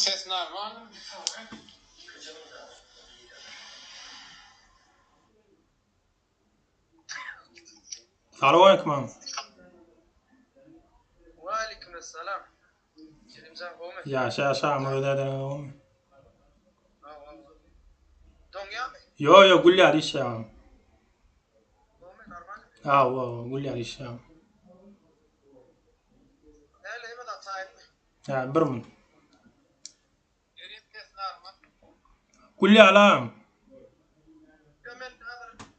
Ses normal. Alo aleyküm. Wa alaikum assalam. Kerimcan Gome. Yaşa mırdadan. Donya mı? Yo gulli aliş ya. Gome normal. Gulli aliş ya. Neyle hemen atayım mı? Ya bir mun. Ses normal. Gulli alam. Hemen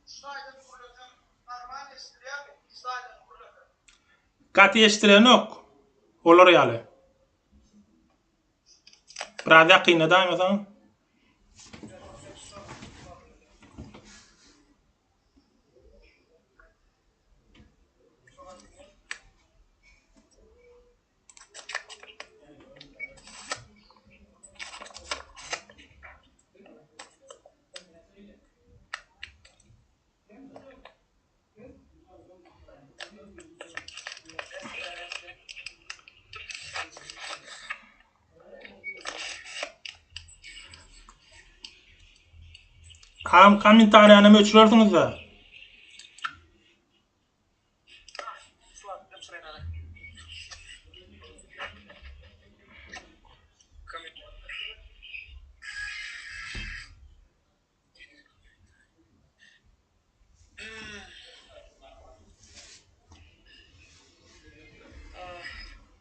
saydan kurulacağım. Normal istiyor mu? Saydan kurulacağım. Kat yestilenok. Olur yale. Brada qinadan mesela. Kamin tarihine ölçülürdünüz da.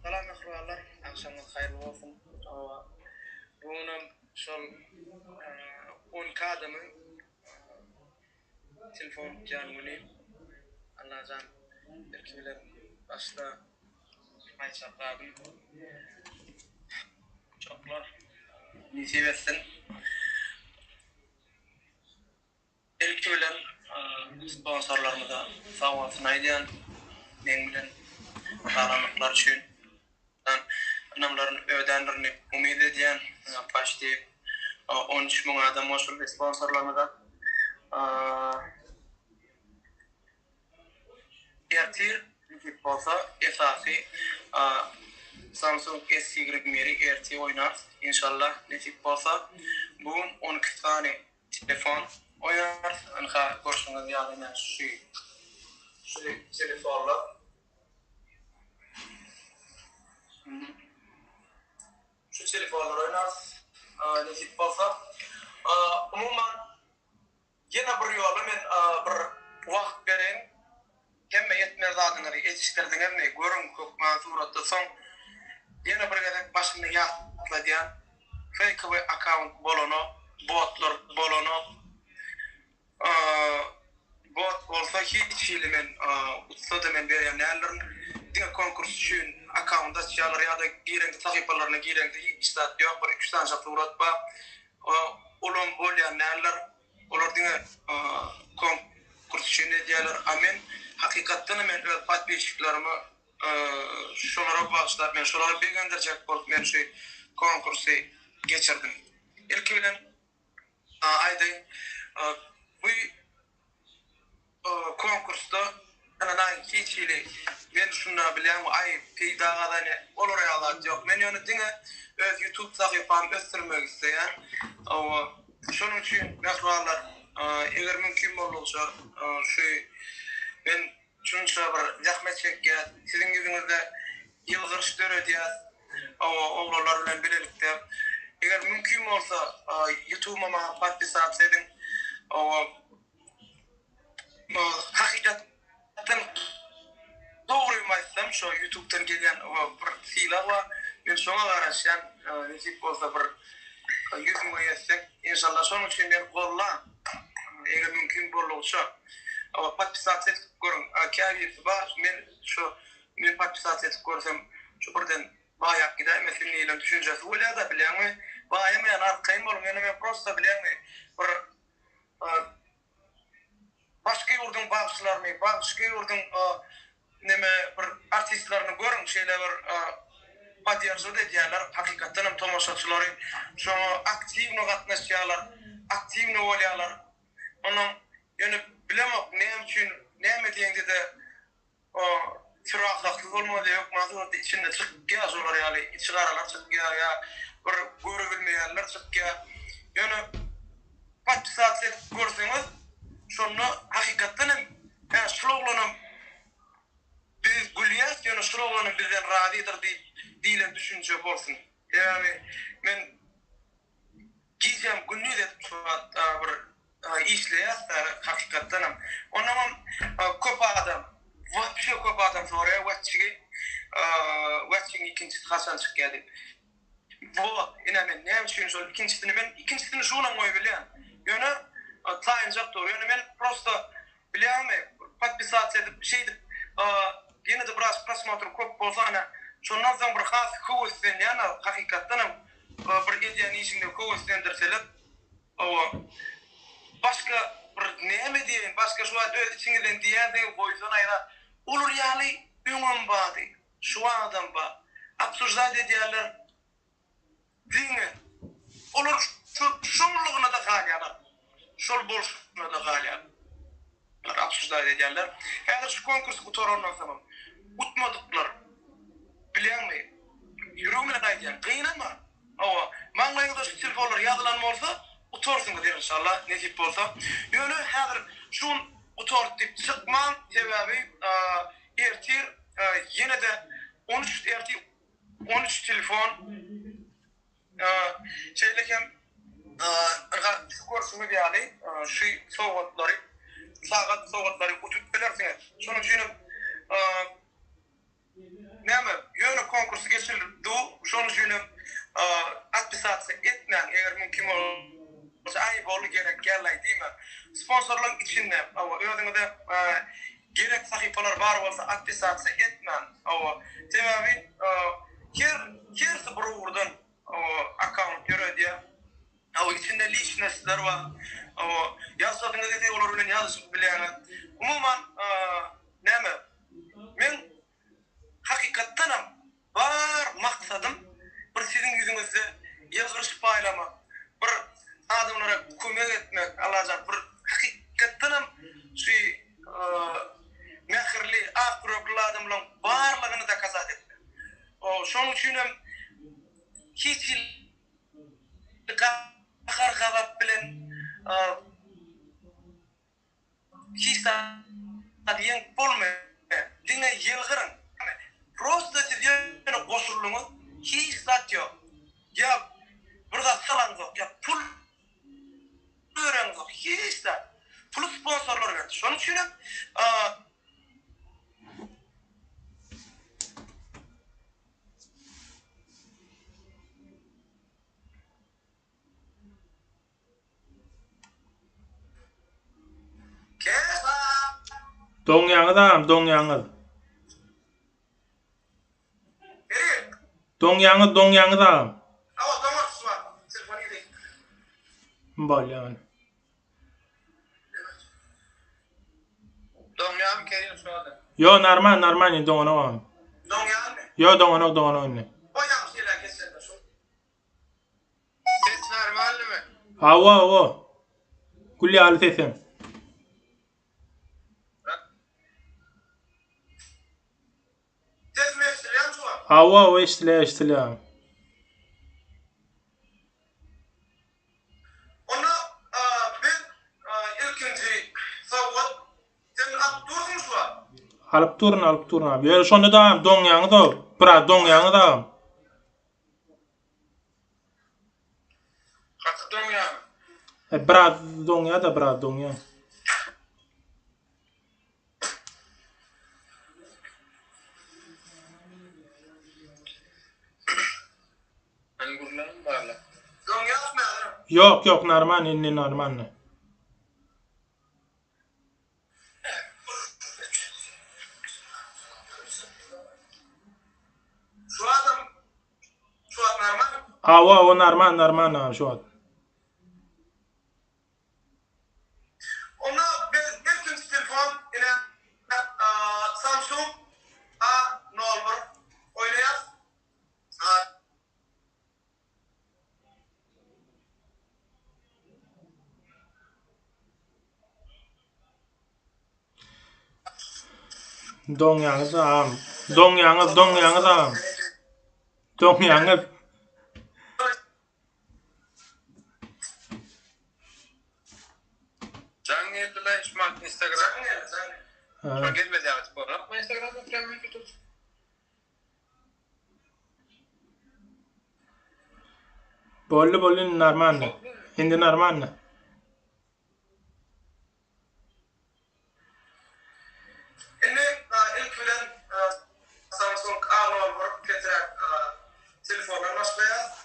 Salam akhwallar. Akşamınız hayırlı olsun. Bunun şol 10 kadımın telefon canını Allah can erkekler başta mayçakladım. Çoklar nisibesin. Erkekler sponsorlarımıza sağ olsun aydan men bilen karanlıklar üçün anamların ödenlerini umid ediyen başta 13 bin adam olsun sponsorlarımıza ertir olsa esası Samsung S20 RT oynar inşallah nasip olsa bugün 12 tane telefon oynar anka görüşünüz yani şu telefonla şu telefonlar oynar nasip olsa umuman yine bir yolu men bir vakt veren kemme yetmez adını yetiştirdin hem ne görün çok mansuratda son yine bir gelen başını yapla diyen fake account bolono botlar bolono bot olsa hiç filmin ustadı men bir yerlerin diye konkurs için account'da çalar ya da giren sayfalarına giren istat yok bir 3 tane saturat ba olum bolyan neler olur diye konkurs için diyorlar amen hakikaten men patbeşiklerimi şunlara bağışlar men şunlara bir gönderecek bol men şu konkursu geçirdim ilk bilen ayda bu konkursta ana hiçili ben şuna bilen ay peydadan olur ya yok men onu dinle öz YouTube sayfam östermek isteyen o şunun için nasıllar eğer mümkün olursa şu ben çünkü bir zahmet çekken sizin yüzünüzde yılgırıştır ödeyaz oğullar bilen birlikte eğer mümkün olsa YouTube'uma partisat edin o hakikaten doğru maysam şu YouTube'dan gelen bir filan var ben sonra araşan nasip olsa bir yüzümü yesek inşallah son için ben kolla eğer mümkün olursa ama partisat edip görün kâbi var men partisat edip görsem şu buradan bayağı gider mesela neyle düşüneceğiz öyle de bilen mi bayağı men arkayım olur men prosta bilen mi başka yurdun bağışlarını, başka yurdun bir artistlerini görün şeyler padiyarzo dediler hakikaten tomoşaçıları şu aktif katnaşıyorlar, aktif oluyorlar. Onun yani bilemem ne için ne medeniyetle de sıraklık olmadı yok mazur içinde çıkıyor zorlar yani içlaralar çıkıyor ya bir görebilmeýänler çykýar. Ýöne pat saat görseňiz, şonu hakykatdan hem şolaglanam biz gülýäs, ýöne şolaglanam bizden radydyr diýilen düşünje bolsun. Yani men gizem günni de bir işleýär, hakykatdan hem. Ondan köp adam, wapşe köp adam soraýar wetçigi ikinci hasan çykýar diýip. Bu ina men näme üçin şol ikincisini şuna moý bilýän. Ýöne taýynjak dur. Ýöne men prosta bilýärmi, подписаться edip şeydi. Ýene de biraz prosмотр köp bolsa ana şondan soň bir has howsden ýa-ni hakykatdan bir ideýany işinde howsdendirseler başka bir näme diýen, başka şu öz içiňizden diýärdi boýsan aýra olur ýaly öňüm bady. Şu adam ba обсуждать edýärler. Diňe olur şonlugyna da galýar. Şol bolşuna da galýar. Absurdlar edýärler. Häzir şu konkurs gutorandan soň utmadyklar. Bilýärmi? Ýüregime aýdýar. Gynama. Awa, maňlaýyňda şu telefonlar ýazylan bolsa, utorsyňyz inşallah, nesip bolsa. Ýöne häzir şu utort diýip çykman sebäbi ertir ýene de 13 telefon şeylekem şu kursumu diýäli, şu sowatlary utup bilersiňiz. Şonuň üçin näme ýöne konkursy geçirildi. Şonuň üçin atpisatsiýa etmän, eger mümkin bolsa aý bolu gerek gelýär diýme. Sponsorlyk içinde, özüňizde gerek sahypalar bar bolsa atpisatsiýa etmän. Sebäbi her bir urdan account ýöredýär. İçinde lichnesler var. Yazsadyňyz edi olar bilen ýazyşyp bilýär. Umuman näme? Men hakykatdan bar maksadym bir siziň ýüzüňizde ýygryş paýlama, bir adamlara kömek etmek, alajan bir hakykatdan şu mähirli akrokly adam bilen barlygyny da kazat etmek. Şonuň üçin hiç gabap bilen hiç diýen bolmaýar. Diňe ýylgyryň. Prosta diýen goşurluňyz hiç zat ýok. Ya burada salan ýok, ya pul ören ýok, hiç zat. Pul sponsorlar berdi. Şonuň üçin Doňýaňyzam, doňýaňyz. Doňýaňyzam. Bolýan. Doňýam kerin şu adam. Yo, normal, doňanam. Doňýamy? Yo, doňanak. Oýam şeyler geçsen şu. Ses normalmi? Hawa. Kulli ýaly sesem. Hawa eştilýär. Ona ben ilkinji sowgat sen aktörmüş wa? Alyp turun abi. Ýöne şonda da doňýaňyz, bira doňýaňyz da. Hakyk doňýam. Bira doňýa. Yok, normal. Şu adam normal. Hawa, o normal şu an. Ona ben ilkinci telefon ile Samsung A01 oynayas. Doňýaňyzam. geldiler, şu an Instagram'a geldi. Şu an gelmedi artık bu arada. Ama Instagram'da falan mevcut olsun. Bolly normal. Hindi normal. Şimdi ilk filan Samsung A0 vurup getiren telefonlar başlaya.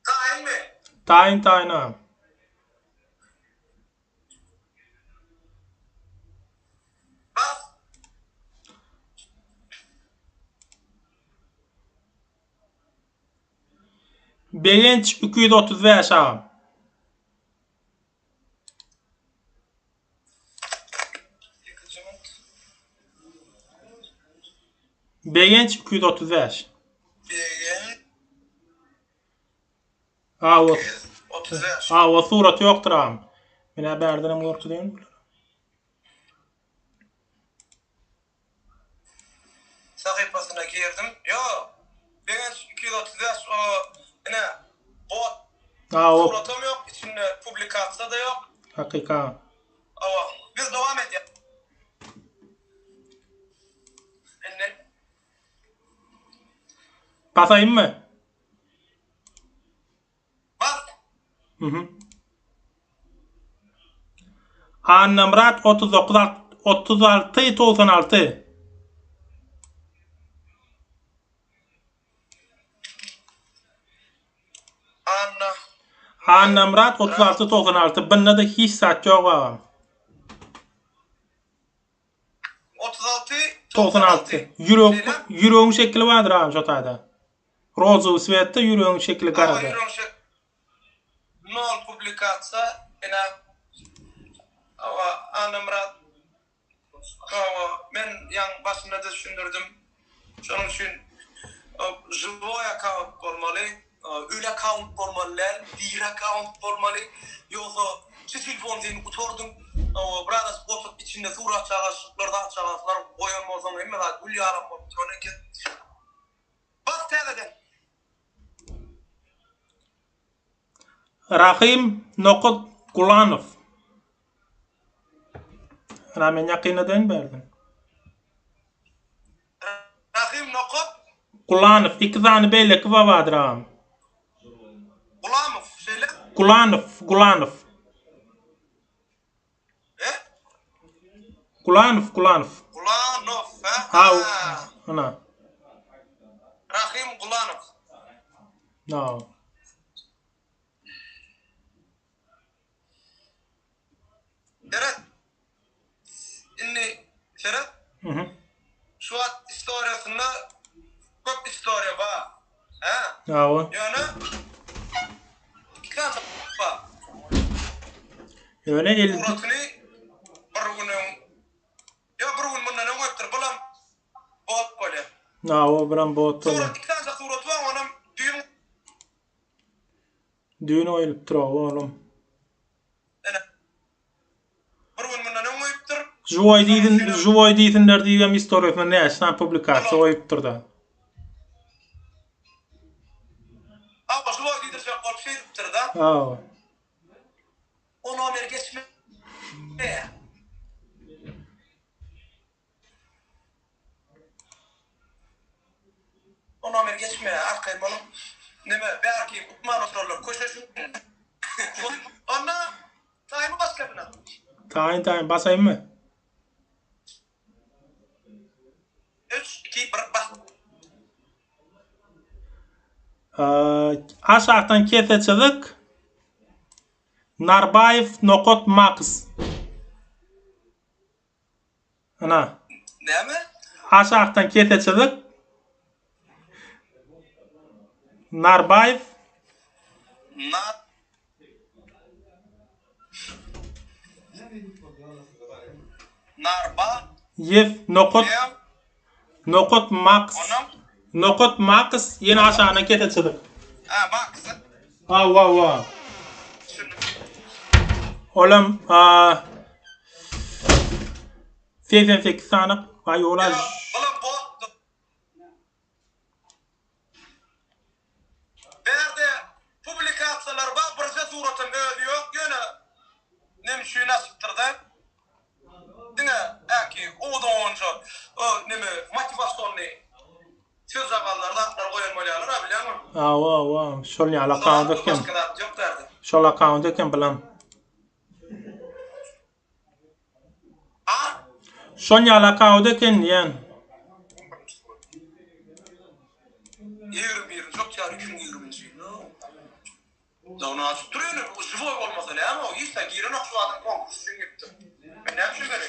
Tayin mi? Tayin ha. Bas. Begenç 235 ha. Begenç 235. o 35. o surat yoktur ha. Mine berdinim gortu değil mi? Sayfasına girdim. Yo. Ben 235 o ne? Bot. O Suratım yok. İçinde publikasyon da yok. hakika. Ama biz devam edelim. Basayım mı? Bas. Annamrat 36 Annamrat 36 Bunda da hiç saat yok ha. 36 96. Yüreğin şekli vardır ha şu tayda. Rozu svette yüreğin şekli garada. Nol publikasyon ina ama Annamrat men yan başında da düşündürdüm. Şunun için Joy account olmalı, ül account olmalı, bir account olmalı. Yoksa telefondan oturdum, biraz oturup içinde surat çağışıklarda çağışlar koyulmazsan hem de gül yaram oturuyor. Bas tezeden. Rahim Nokut Kulanov. Ramen yakinadan berdim. Rahim Nokut Kulanov 2 tane beylek vardır ha. Gulamov söyle. Kulanov. Kulanov. Gulanov Ha. Ana. Rahim Gulanov. No. Evet. İnni Ferhat. Şu an istoryasında çok istorya var. Ha? Yahu. Yani ikna var. Öyle el. Uğratını bir gün bundan ne yaptır bulam bot böyle. Yahu buram bot. Sonra ikna surat var onun Düğün oyulup tura oğlum. Bir gün bundan ne yaptır? Juvoy deyinler diyem istoryasında ne açsan publikasyon oyup turda. Ama Juvoy deyince kol şey yaptır da. Yahu. Onu Ömer geçme. Onu Ömer geçme. Arkayım onu. Neme belki utman otururlar. Koşuşun. Ona tayımı başka bina. Tayin basayım mı? 3, 2, 1 bas. Aşağıdan keseçilik Narbayev Nokot Max. Ana. Ne mi? Aşağıdan keseçilik Narbayev Narba Yev Nokot Max. Nokot Max yine aşağıdan keseçilik. Max. Wow. Oğlum 88 tane vay ola. Oğlum bu Berde publikasyonlar Şol ýaly account eken. Başka da yok derdi. Şol account eken bilen. Ha? Şol ýaly account eken diýen. Yerim çok ya 2020. Zauna açıp duruyor bu живой olmasa ne ama o ise girin okşuladın konkurs için gittim. Ben ne yapayım böyle?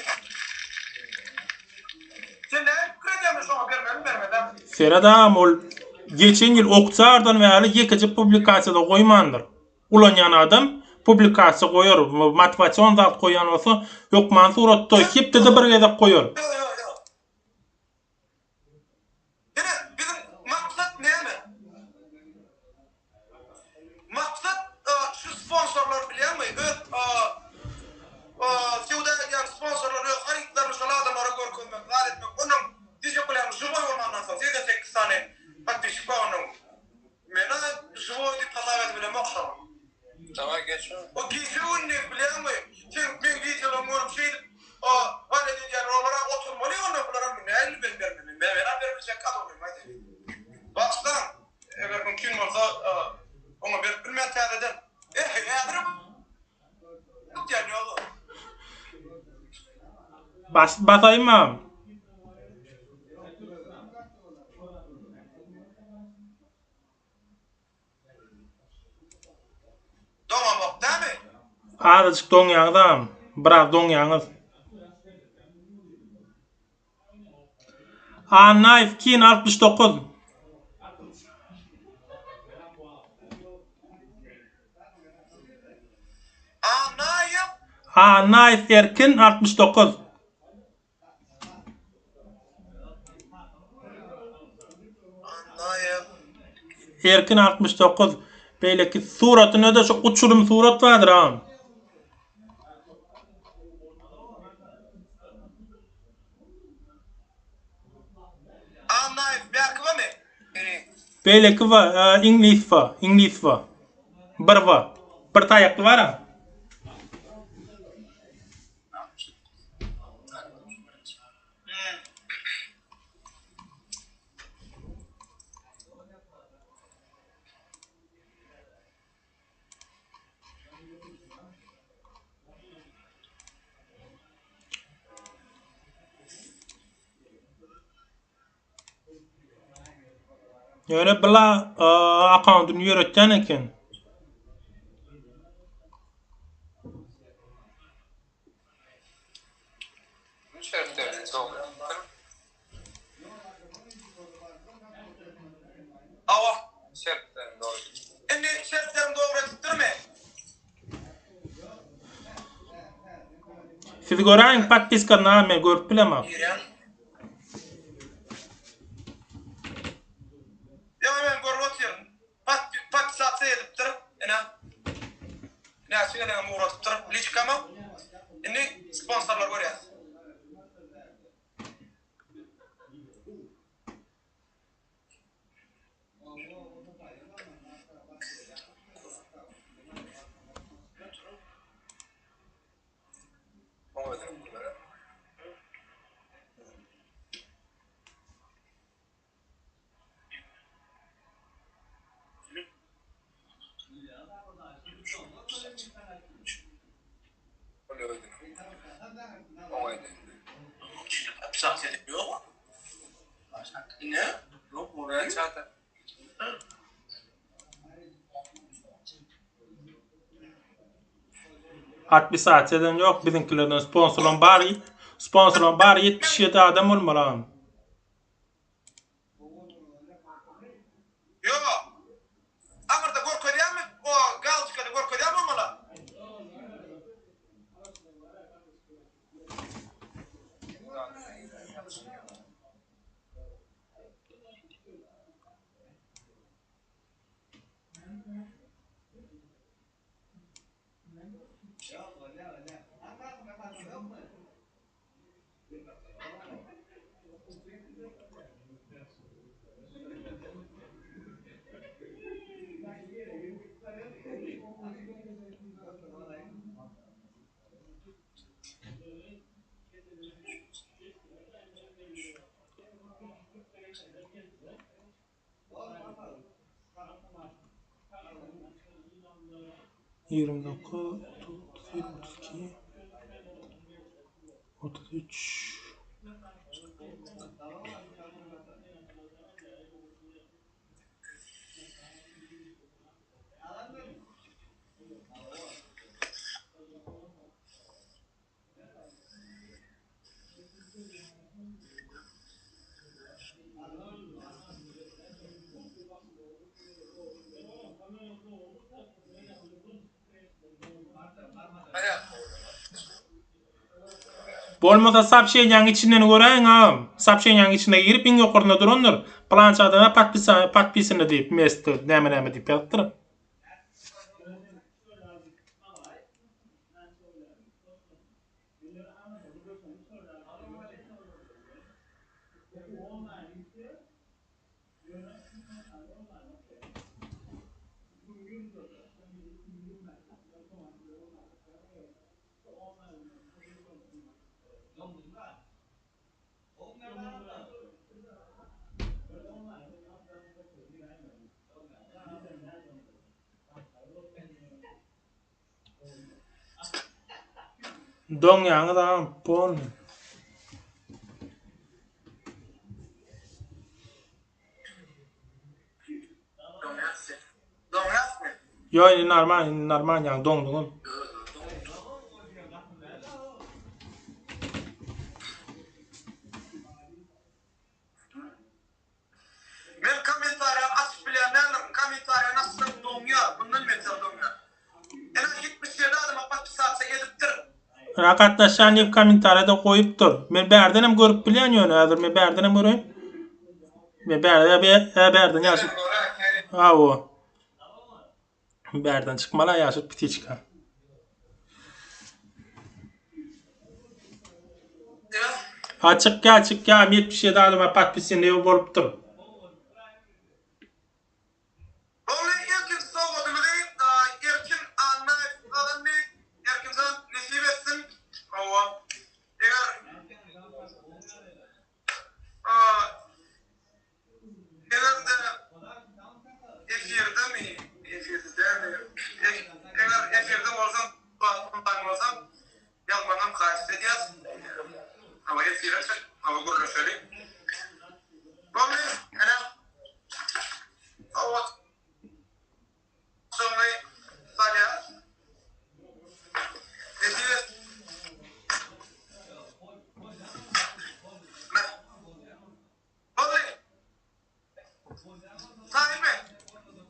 Sen ne? Kredi mi sonra vermeden? Seradam ol geçen ýyl okçardan we ýaly ýekeji publikasiýada goýmandyr. Ulanýan adam publikasiýa goýar, motivasiýon zat goýan bolsa, ýok man suratda hepde bir gezek goýar. Yok. Yine bizim maksat ne mi? Maksat şu sponsorlar biliyor musun? Şurada yani sponsorlar hayırlar mesela adamlara görünmek, vaat etmek. Onun diyecek olan живой olmandan sonra 8 tane подписчик var onun. Mena живой deyip tasavvur edebilmem okşamam. Tamam geçiyor. O geçiyor ne biliyor musun? Sen ben videolarımı görüp şeydim. Hani diyeceğim onlara oturmalı ondan bunlara ne elini vermem. Ben verebilecek kadar olayım hadi. Baksana. Eğer mümkün olsa ona bir bilmem tadeden. Eğer bu yani olur. Basaýmam. Tamam bak değil mi? Azıcık doňýagdam. Biraz doňýaňyz. Knife 269. Knife Erkin 69. Erkin 69. Beýleki suratyny da şu uçurum surat vardyr ha. Beýleki we Ingliz we. Bir taýakly bar ha. Ýöne bila accountyny ýöretýän eken. Ava. Şertlerini doğru. Şimdi şertlerini doğru ettirme. Siz göräň patpiskany men görüp bilemem. Ya ben görüyorum. Pat satsa edip dur. Ne açığa ne uğratıp dur. Liçkama. Şimdi sponsorlar görüyor. Ne? Yok oraya zaten. Atbi saateden yok bizimkilerden sponsorlan bar 77 adam olmalı. Yok. Amarda korkuyor mu? O galçkada korkuyor mu mala? 29, 22, 33. Bolmasa sapşeýanyň içinden göräň agam. Sapşeýanyň içine girip iň ýokarynda durandyr. Planşatyna patpisini diýip mesdi näme diýip ýazdyr. Doň ýaňy da pon. Yo, normal ýaň doňduň. Men komentarya açıp bilenler komentarya nasıl doňya bundan meter doňya. Ene 77 adam patpisatsa edipdir. Rakatlaşan diýip komentarda goýupdyr. Men bärdenem görüp bilýän ýöne, häzir men bärdenem görýän. Men bärden ýaşyp. Awo. Bärden çykmala ýaşyp pitiçka. Açık 77 adama patpisini bolupdyr.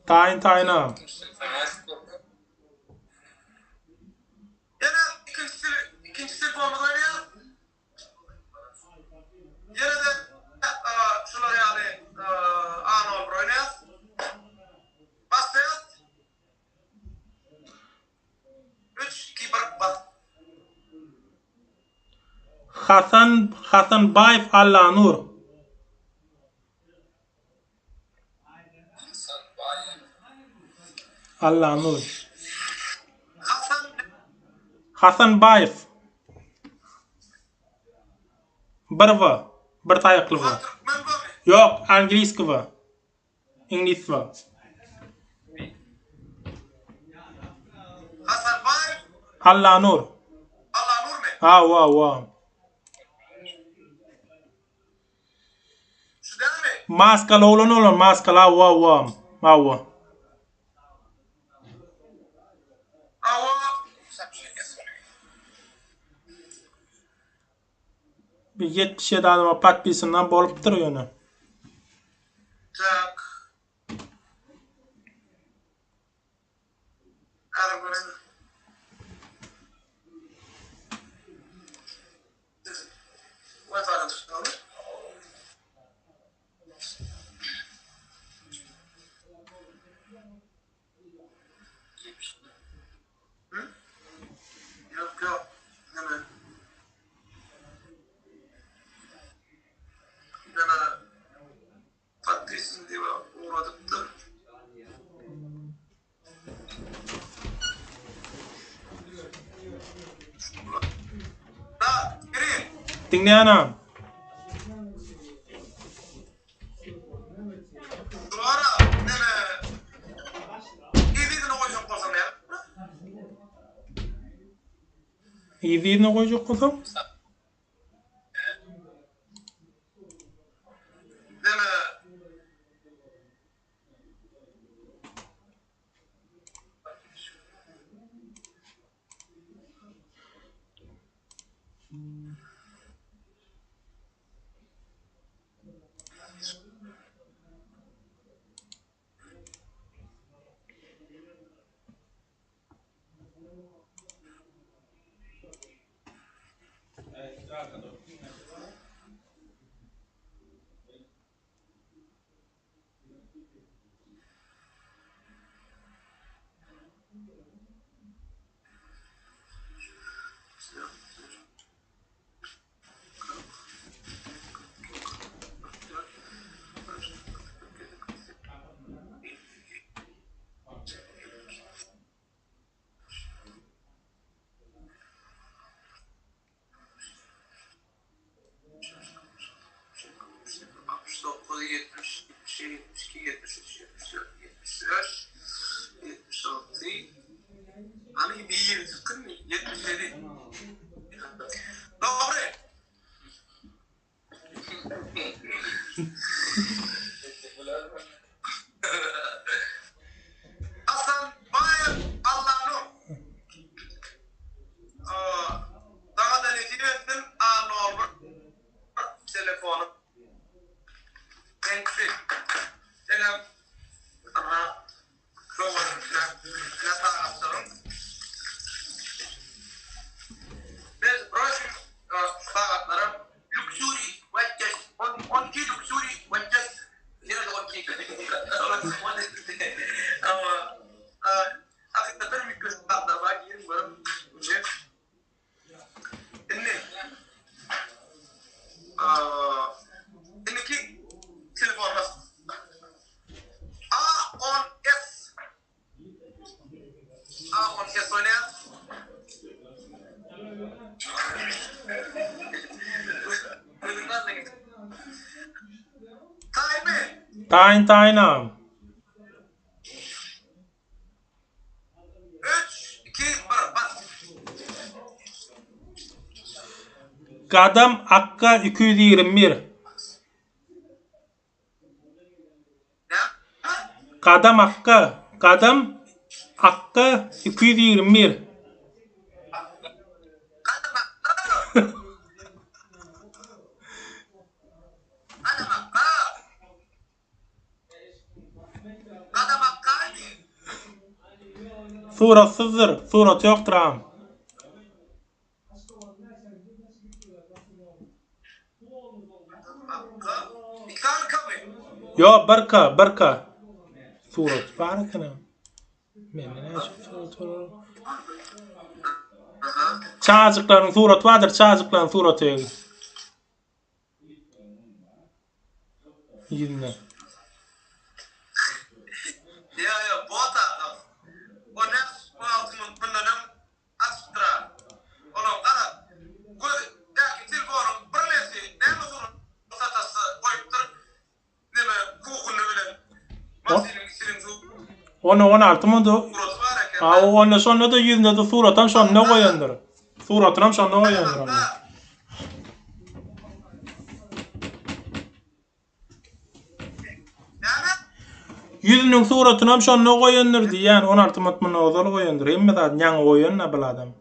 Tayin. İkincisi formalar ya. Yine de şular yani Arnold Broynes. Bastet. 3 kibar bas. Hasan Bayev Allanur. Allanur. Hasan Bayev. Bir taýakly bu. Ýok, angliski bu. İnglis bu. Hasan Bayev. Allanur. Allanur mu? Wa. Şu değil mi? Maskalı olan maskalı wa. Ava. Bir 77 adama patpisinden bolupdyr ýöne. Tak. Yok. Hemen. Yana patlisin diye uğradıktır. Da, geri. Dinleýänam. Duvara, neme. İyiliğini koyacağım korsam ya. İzine koyacak olsam? Deme. Dokuz, 70, 72, 73, 74, 75, 76. Hani bir sıkın mı? 77. Doğru. Hasan Bayır Allah'ım. Daha da ne diyorsun? Normal telefonum. Enkfi. Selam. Aha. Doğru. Ne taraftarım? Biz Roşin saatlarım. Luxury wedges. 12 luxury wedges. Yine de 12. Ama aslında benim bir kız da var. Yerim varım. Inneki telefonumuz A10S A10S oynayan Time Tayin. 3, 2, 1 bas. Kadam akka 221. Ne? Kadam akka 221. Suratsızdır. Surat yoktur am. Yo barka. Surat var kana. Çağcıkların surat vardır. Çağcıkların suratı. Yine. Ya bota. O ne? O altının pınarım astra. Onun da bu ya telefonun birleşi ne olur satası koyuptur. Ne mi kukunu bile. Masinin içinin su. Onu 16 mı da? Burası var ya. Onu sonra da yüzünde de surattan sonra koyandır. Suratına sonra koyandır. Yüzünün suratına sonra koyandır diyen 16 mı da ozal koyandır. Emme da yan koyan ne biladam.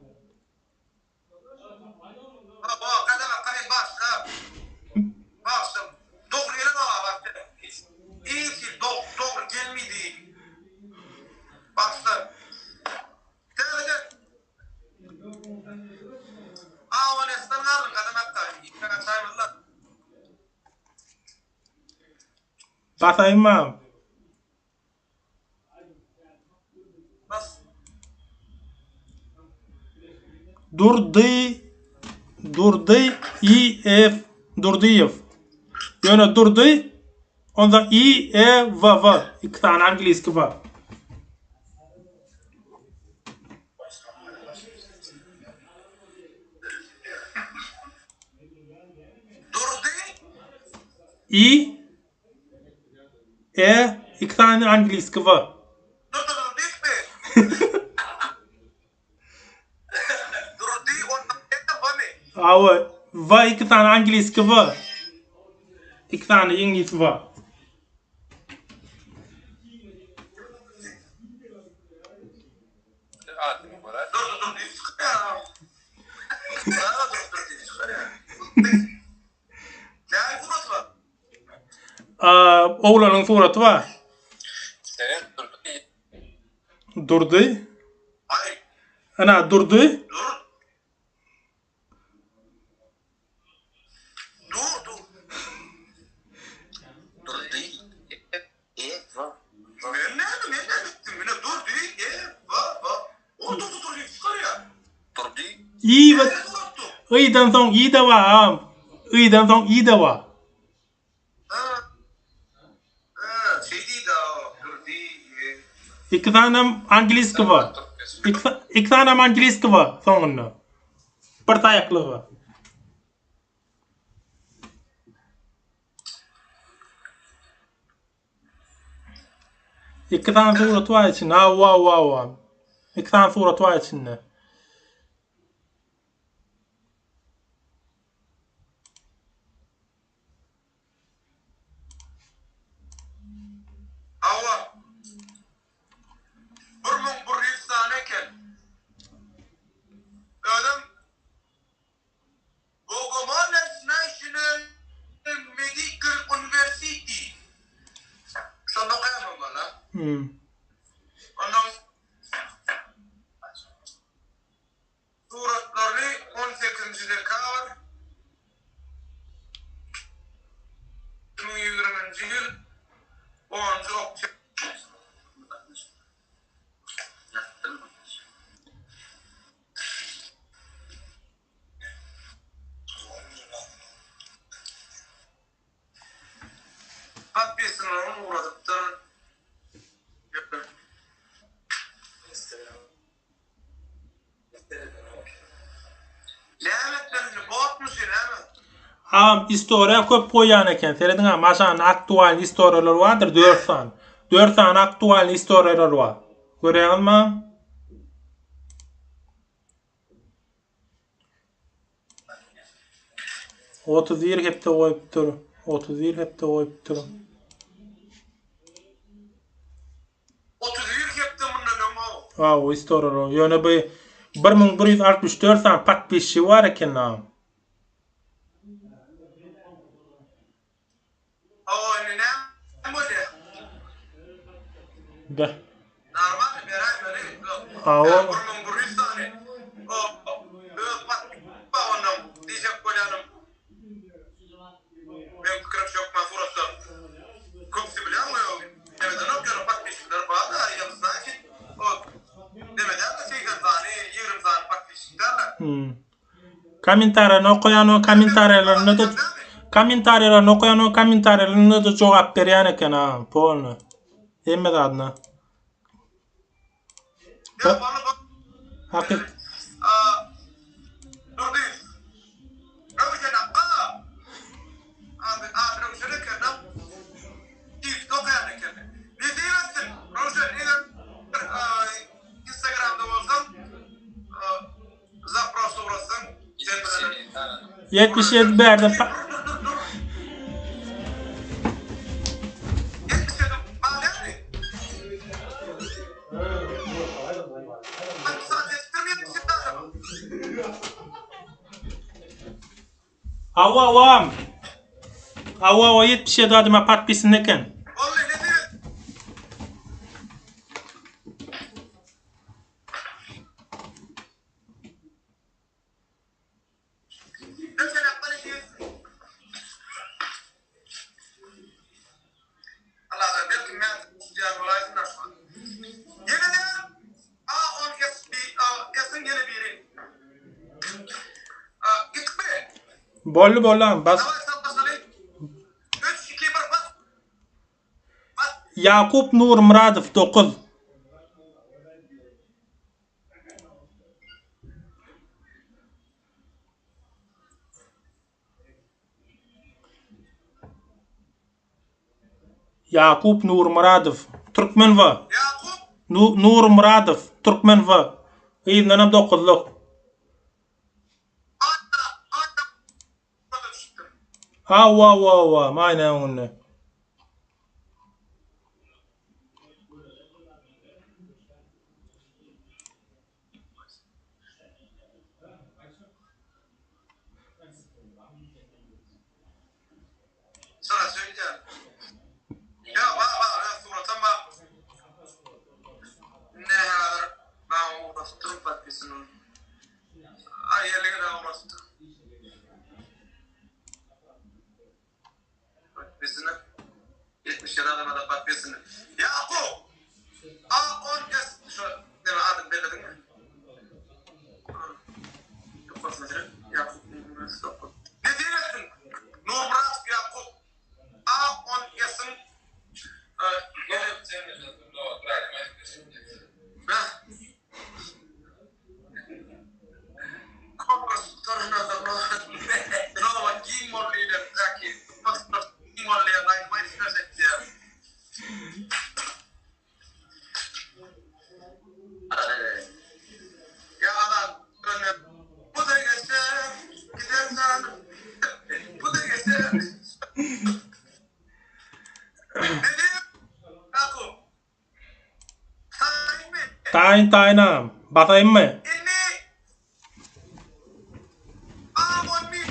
Basayım mı? Durdiyev. Yani durdi. Onda I-E-V. İki tane İngilizce var. İki tane İngilizce var. Durdi Awa va iki tane angliski va. İki tane İngiliz va. Oğlanın suratı var. Durdu. Ana durdu. İyi bak. Iyiden son iyi de var. Iyiden son iyi de var. İki tane angliski var. İki tane angliski var sonunda. Bir tayaklı var. İki tane surat var içinde. Wow. İki tane surat var içinde. Suratları 18. dekabr 2020 yıl 10. oktyabr. Patbiyasına uğradıktan Istoriya köp koyan eken. Seredin ha maşan aktual istoriyalar vardır 4 tane. 4 tane aktual istoriyalar var. Göreýän mi? Otuz bir hepde koyupdyr. 31 hepde koyupdyr. 31 hepde mundan O istoriyalar. Ýöne bu 1164 tane patpişi var eken ha. Da. Normal merak Awa. Komentarlarını okuyan o komentarlarını da komentarlarını da cevap berýän eken ha. Polny. Emme dadna. Hakik. Yetmiş yedi berdim. Awa 77 adıma patpisin eken. Bollu bas. Yakup Nur Muradov 9. Yakup Nur Muradov Türkmen va. Nur Muradov Türkmen va. Ýylyňam 9'luk. Wa aynen onu. Sana söyleyeceğim. Ya bak suratan bak. Ne kadar ben uğraştırım patkesini. Ay yerlere de uğraştırım. Patkesini. 70 lira adama patkesini. Ya bu. A10 kes. Şu deme adım belirledin mi? Kapat mesela. Ya stop. Ne diyorsun? Numrat Yakup. A10 kesin. Konkurs torna da no game mode leader aqui. Mas game mode leader mais presente. Ya adam bu da geçse gidersen bu da geçse ne diyor? Yakup. Sayın mı? Tayin batayım mı? İnni A10 mi?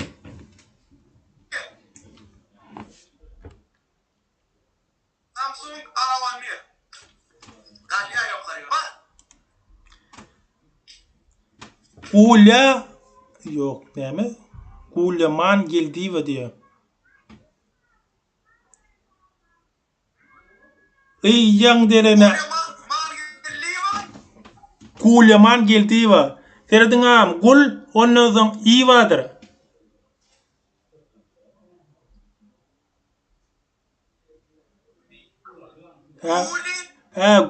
Samsung A10 mi? Galya yoklar var. Kulya yok değil mi? Kulyaman geldiva diyor. Yan derene kulyaman geldiva. Serdin am gul ondan soň iwadır.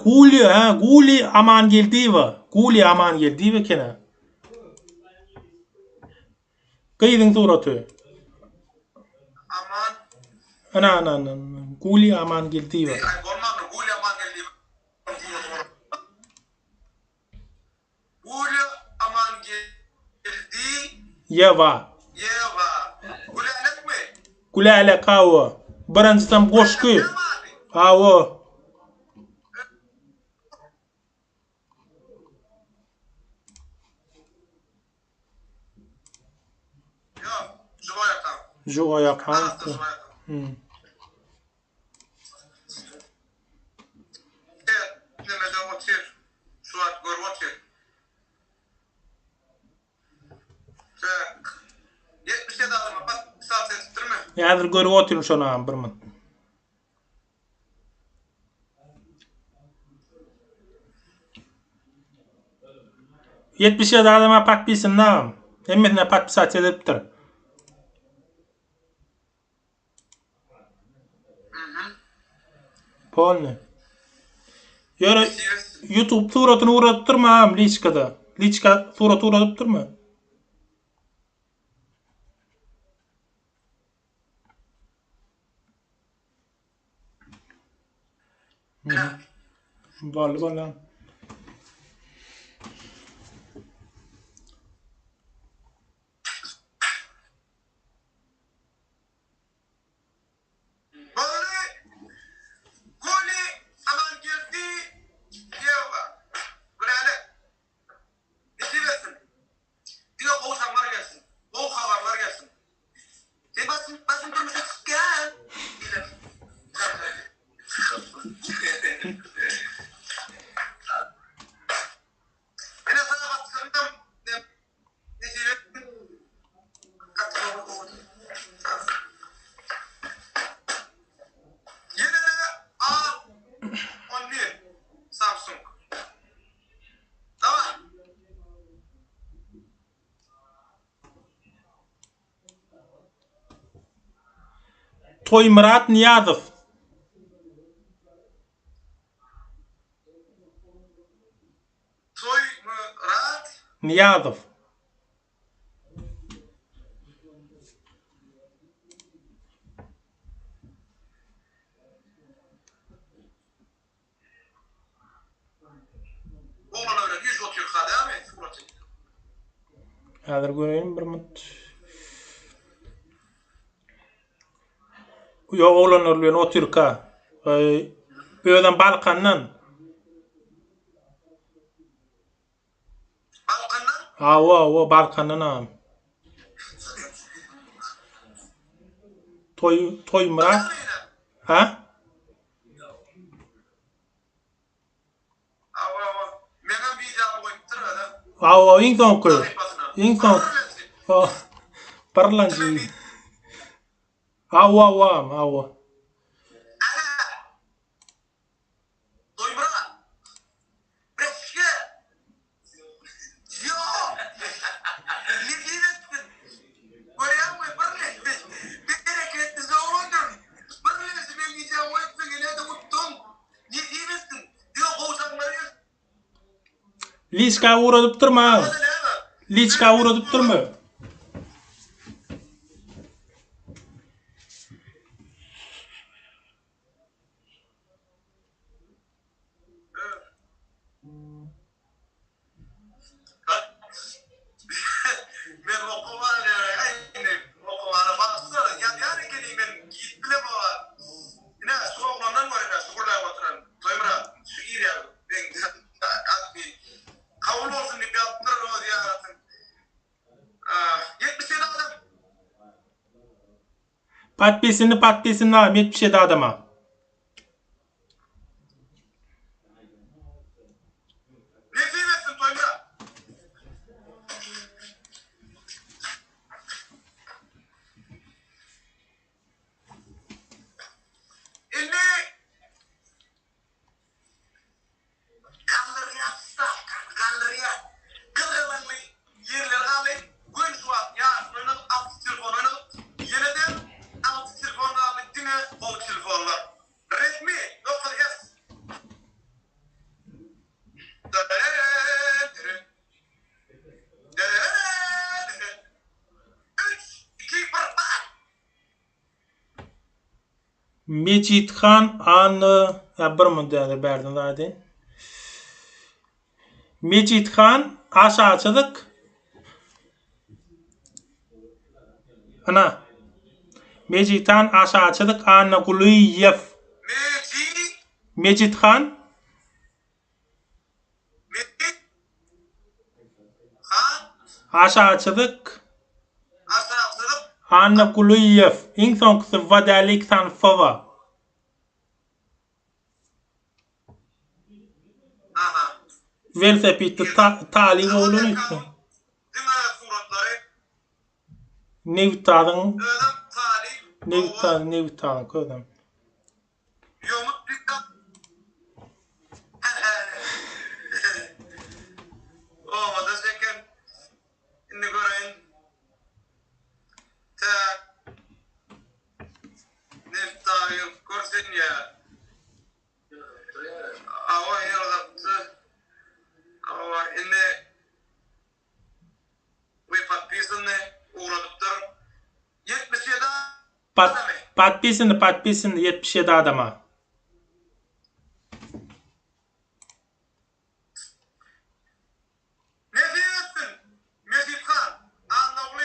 Guli aman geldiva. Guli aman geldiva kene. Kıydın suratı. Ana. Guli aman geldiva. Yeva. Kulala kawa. Birinci tam goşky. Awo. Joya kanka. Ýa-da görüp oturum şonam bir min. Yetmişe adama pak bilsin nam. Emmesine pak pisat edipdir. Polny. Ýöre YouTube suratyny uratyp durmam Liçkada. Liçka suraty uratyp durma. Balla. Samsung. Tamam. Toymurat Niyazov. Niyazov. Oğlan öyle 100 otuyor kadar mı? Hazır göreyim bir minut. Yo oğlanlar bilen o Türka. Öýden Balkandan. Balkandan? Awa Balkandan am. Toymura. Ha? Mena video koyupdur ada. Awa iň soňky. Iň soň. Parlancı. Awa. Doymura. Beşke. Yo. Ne diyorsun? Koreyan mı? Barle. Bereketli zamandır. Barle ben gideceğim. O etme gene de unuttum. Ne diyorsun? Diyor kovsanları. Liçka uğradıp durma. Liçka uğradıp durma. Ben okumana baksana. Yani geleyim ben git bile baba. Ne şu oğlandan var ya şu burada oturan. Toymura şu iyi ya. Ben admi. Kavul olsun diye bir attırır o ziyaretin. 77 adam. Patpesini am 77 adama. Ne diyemezsin Toymura? İlli galeriya stafkan, galeriya. Kırılanlı yerler alayım. Gün şu an ya oynadık altı telefon oynadık. Yeniden altı telefon alayım. Dine bol telefonlar. Resmi yok es. Mecithan anı bir müddete berdim zaten. Mecithan aşağıçılık. Ana. Mecithan aşağıçılık Anna Guluyev. Mecithan aşağıçılık Anna Guluyev. İň soňky Vadalik Sanfova. Velosipedde talim bolany üçin. Nevtadyň ködüm. Patpesini 77 adama. Ne diyorsun? Mecid Khan, anlamlı.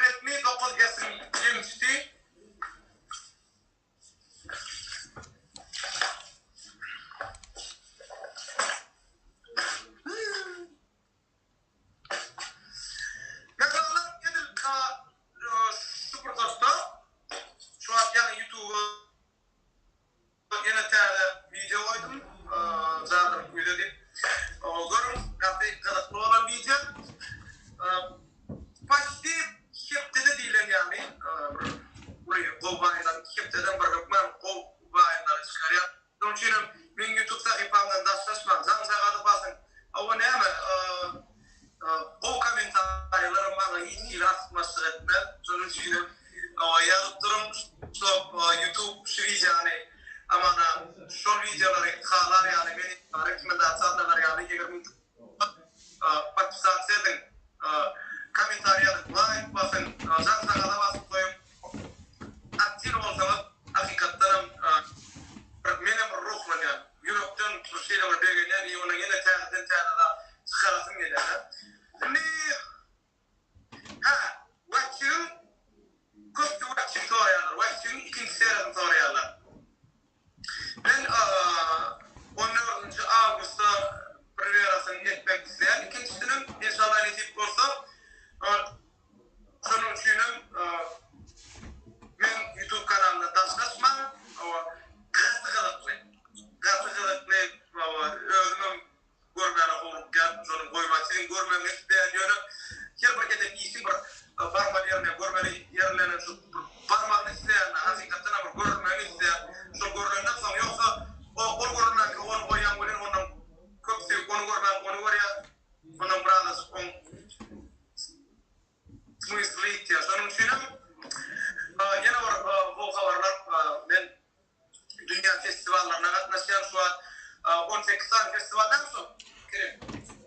Resmi 9 yaşın gençti. Yazarlar edil ka sıfır dosta. Şu an yani YouTube'a yine tane video koydum. Zaten video değil. Görün, kapıyı kalıplı olan video. Pasti hepte değilim yani. Buraya kol bayından, hepteden bırakmam, kol bayından çıkarıyorum. Onun için ben YouTube sayfamdan daşlaşmam. Zaten basın. Ama ne ama kol komentarlarım bana hiç ilhatması etmem. Onun için yazıp durum YouTube şu yani. Ama şu videoları kalar yani beni rekomendasyonlar yani eğer partisans edin komentar yazıp like basın zaten basın koyun aktif olsanız hakikaten benim ruhum yani yürekten şeyler var yani ona yine tane da çıkarasın gelir şimdi watching good to watching yani görmemek diýen ýöne her bir gede ýygy bir barmal ýerine görmeli ýerlerine şu barmalyny isleýän hakykatdan bir görmeli isleýän şu göründen soň ýoksa o görünen ki onu goýan bilen ondan köpse onu görmän onu görýär ondan biraz on smyslit ýa şonun üçin ýene bir bu habarlar men dünya festivallarına gatnaşýan şu an 18 tane festivaldan soň kirem.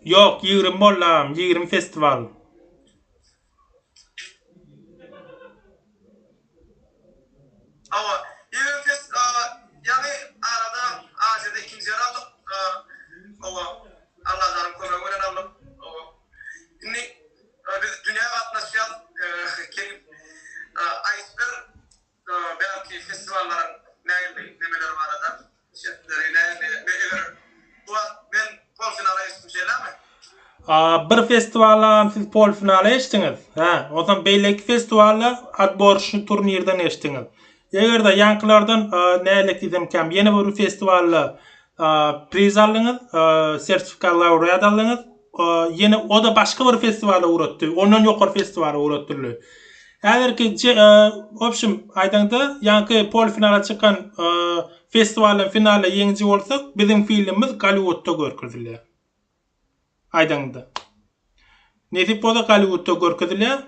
Yok 20 bollam 20 festival. Ama yine yani arada Asya'da ikinci yer aldım. Ama Allah'tan kolaylıkla aldım. Şimdi biz dünyaya katlaşacağız. Kerim Iceberg belki festivalların neler var adam. Ben pol finale geçtim şeyler mi? Bir festivaldan siz pol finale eşdiňiz. Ha, o zaman beýleki festivallar atborşy turnirden eşdiňiz. Egerde ýankylardan nälik diýsem kam ýene bir festivalda priz aldyňyz, sertifikat laureat aldyňyz. Ýene o da başga bir festivalda uratdy. Ondan ýokary festivalda uratdylar. Häzirki opşym aýdanda ýanky pol finala çykan festivalın finale ýeňji bolsak, bizim filmimiz Hollywoodda görkezilýär. Aýdanda. Nesip boda Hollywoodda görkezilýär.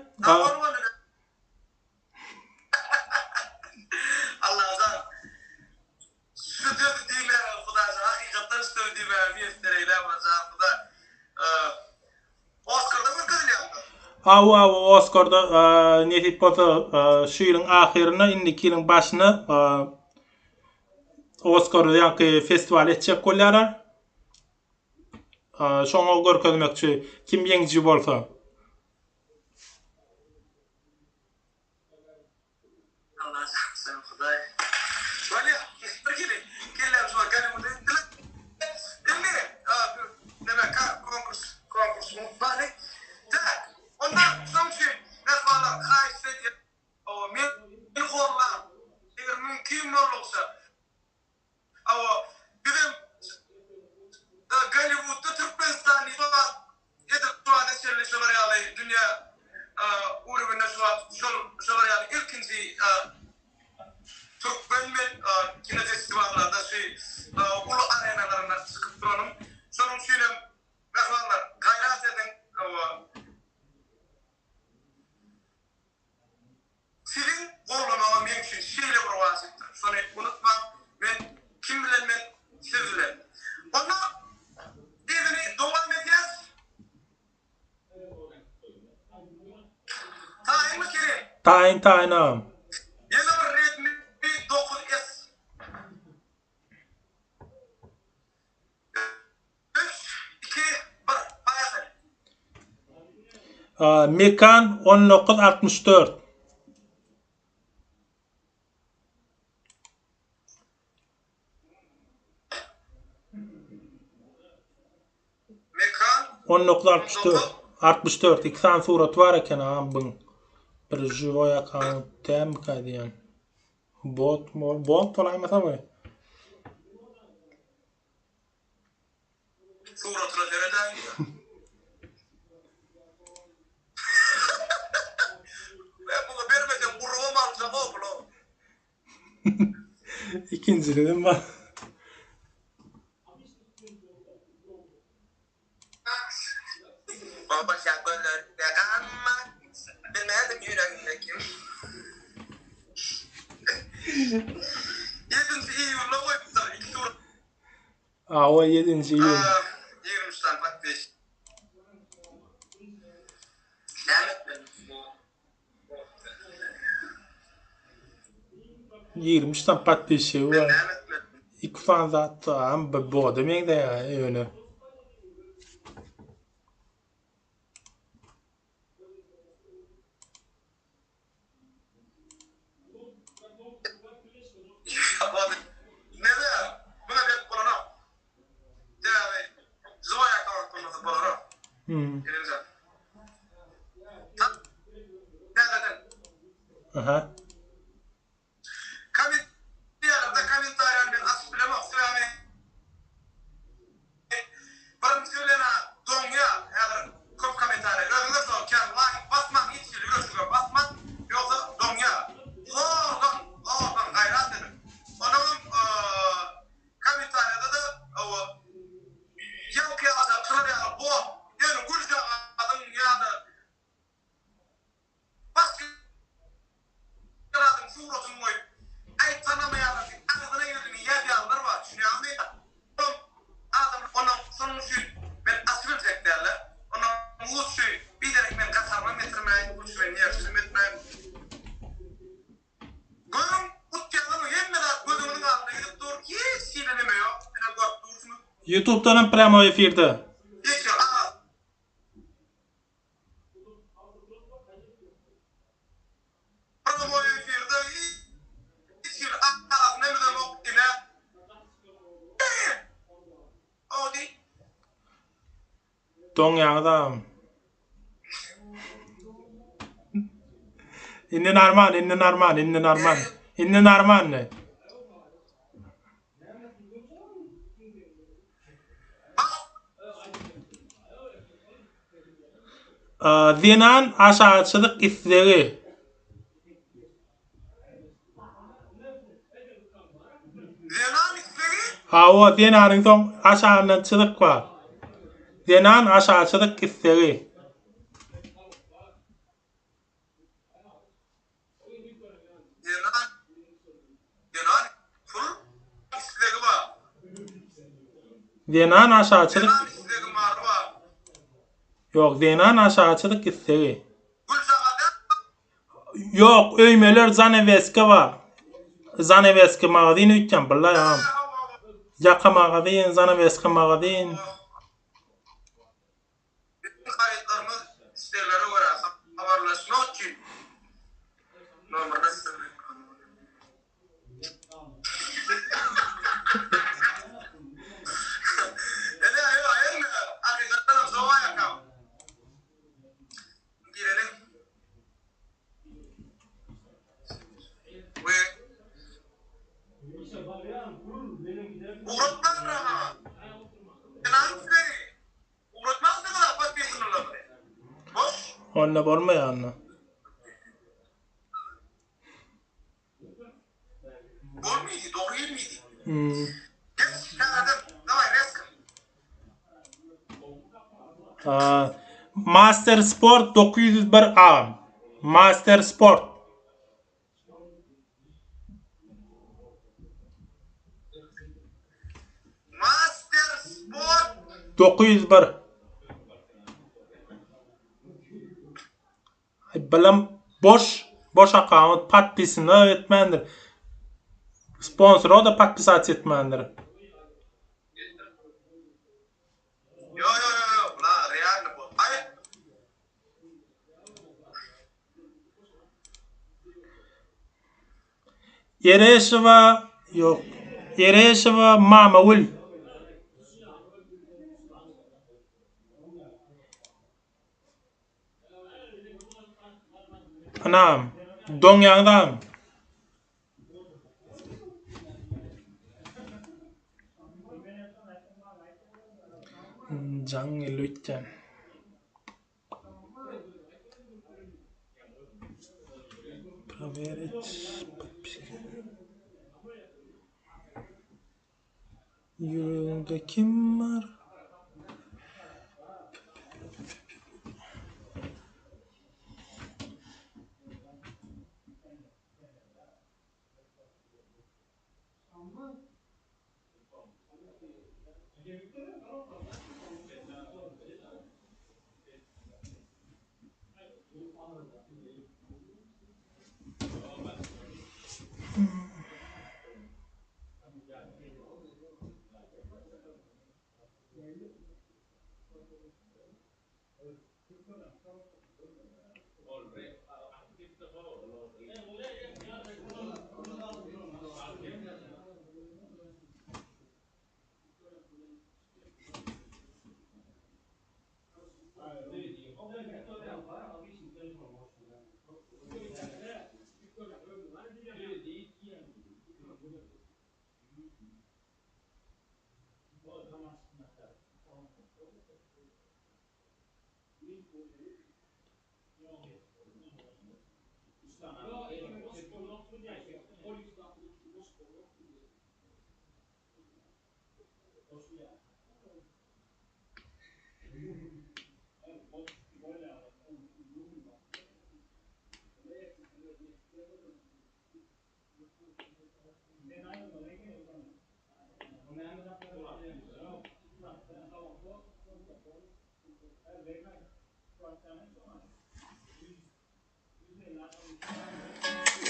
Allah'tan sütü değil Hudaýa hakykatdan sütü değil bir var bu da Oscar'da görkezilýär. Oscar'da nesip boda şu ýylyň ahyrına indiki ýylyň başyna Oscar'da ýa-ki festival etjek bolýar. Şoňa görkezmekçi kim ýeňji bolsa. Taýin. Mekan 1964. Mekan 64. 2 tane surat var eken bu. Bir живой аккаунт tem diýen. Bot tolaýmasa bu. Suratına dereden. Ben bunu vermeden burruğum alacağım oğlum. İkinciliğim var. Baba şarkılar ama bilmedim yüreğimdeki. 7. iyunla koymuşlar 2 tur. O 7. iyun. 23'ten bak 5. Lanet benim bu. 23'ten pat bir şey var. Lanet benim. 2 tane zaten bu demek de ya öyle. Aha. YouTube'dan pramo efirde. Geçir, promo efirde, geçir, nemeden okdine. O değil. Don ýagdam. Inni normal. Inni normal ne? Zenan aşağıçılık isteri. Zenan isteri? O Zenan'ın son aşağıçılık var. Zenan aşağıçılık isteri. Zenan full isteri var. Zenan aşağıçılık... Zenan isteri var var. Yok, Zenan aşağıçılık isteri. Gülşahada? Yok, öymeler Zaneveske var. Zaneveske mağazin ütken billa ya. Jaka mağazin, Zaneveske mağazin. Bütün kayıtlarımız sitelere göre haberleşmek için numarada siteleri. Hakikaten zavaya yakam. Girelim. Ve uğratmaz raha. Uğratmaz ne kadar pati sınırları. Boş. Onunla bolmayanla. Bol muydu? Doğru değil miydi? Geç kağıdım. Davay reskim. Master Sport 901A. Master Sport. Master Sport 901. Bilim boş account patpisini etmendir. Sponsor o da patpisat etmendir. Yo. La real bu. Hayır. Ereşeva Mamawul. Anam, Dongyan'dan. Jang lütfen. Proverich. Yüreğinde kim var?